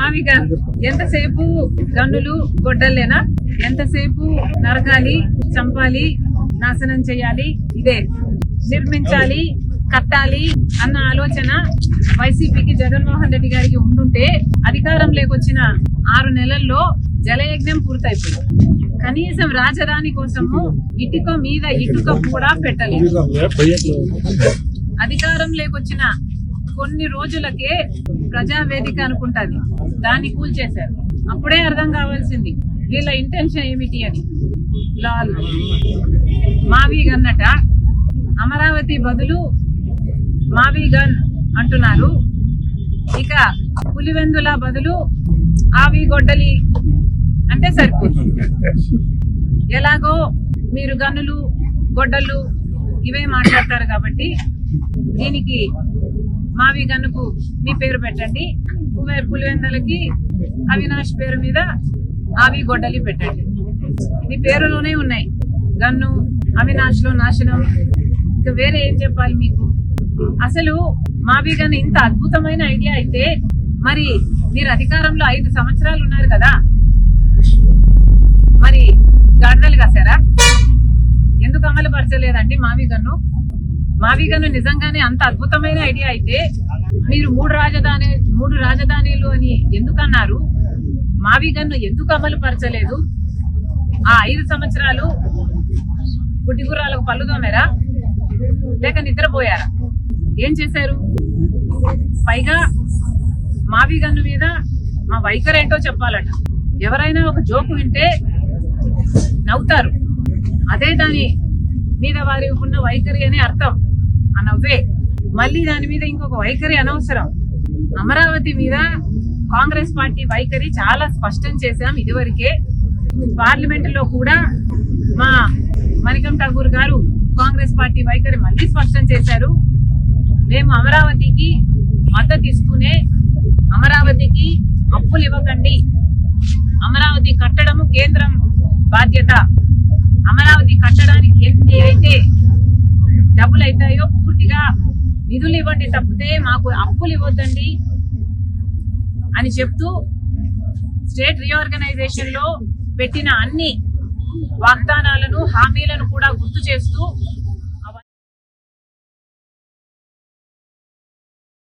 మావిగా ఎంతసేపు గన్నులు గొడ్డల్లేనా? ఎంతసేపు నరకాలి, చంపాలి, నాశనం చేయాలి, ఇదే నిర్మించాలి, కట్టాలి అన్న ఆలోచన వైసీపీకి జగన్మోహన్ రెడ్డి గారికి ఉండుంటే అధికారంలోకి వచ్చిన 6 నెలల్లో జలయజ్ఞం పూర్తయిపోయింది. కనీసం రాజధాని కోసము ఇటుక మీద ఇటుక కూడా పెట్టలేదు. అధికారంలోకి వచ్చిన కొన్ని రోజులకే ప్రజావేదిక అనుకుంటాది, దాన్ని కూల్చేశారు. అప్పుడే అర్థం కావాల్సింది వీళ్ళ ఇంటెన్షన్ ఏమిటి అని. లాల్ మావిగన్నట అమరావతి బదులు మావిగన్ అంటున్నారు. ఇక పులివెందుల బదులు ఆవి గొడ్డలి అంటే సరిపోతుంది. ఎలాగో మీరు గన్నులు గొడ్డలు ఇవే మాట్లాడతారు కాబట్టి దీనికి మావి గన్నుకు మీ పేరు పెట్టండి, పులివెందులకి అవినాష్ పేరు మీద ఆవి గొడ్డలి పెట్టండి. మీ పేరులోనే ఉన్నాయి గన్ను, అవినాష్ లో నాశనం. ఇక వేరే ఏం చెప్పాలి మీకు? అసలు మావి గన్ ఇంత అద్భుతమైన ఐడియా అయితే మరి మీరు అధికారంలో 5 సంవత్సరాలు ఉన్నారు కదా, మరి గాడిదలు కాసారా? ఎందుకు అమలు పరచలేదండి మావి గన్ను? మావి గన్ను నిజంగానే అంత అద్భుతమైన ఐడియా అయితే మీరు 3 రాజధానిలు అని ఎందుకన్నారు? మావి గన్ను ఎందుకు అమలు పరచలేదు? ఆ 5 సంవత్సరాలు గుడ్డిగుర్రాలకు పళ్ళు తోమారా లేక నిద్రపోయారా? ఏం చేశారు? పైగా మావి గన్ను మీద మా వైఖరి ఏంటో చెప్పాలట. ఎవరైనా ఒక జోకు వింటే నవ్వుతారు, అదే దాని మీద వారి ఉన్న వైఖరి అని అర్థం. ఆ నవ్వే మళ్ళీ దాని మీద ఇంకొక వైఖరి అనవసరం. అమరావతి మీద కాంగ్రెస్ పార్టీ వైఖరి చాలా స్పష్టం చేశాం ఇదివరకే. పార్లమెంట్ లో కూడా మా మణికం ఠాగూర్ గారు కాంగ్రెస్ పార్టీ వైఖరి మళ్ళీ స్పష్టం చేశారు. మేము అమరావతికి మద్దతు ఇస్తూనే అమరావతికి అప్పులు ఇవ్వకండి, అమరావతి కట్టడము కేంద్రం బాధ్యత, అమరావతి కట్టడానికి ఎన్ని అయితే డబ్బులు అవుతాయో పూర్తిగా నిధులు ఇవ్వండి తప్పితే మాకు అప్పులు ఇవ్వద్దండి అని చెప్తూ స్టేట్ రీఆర్గనైజేషన్ లో పెట్టిన అన్ని వాగ్దానాలను హామీలను కూడా గుర్తు చేస్తూ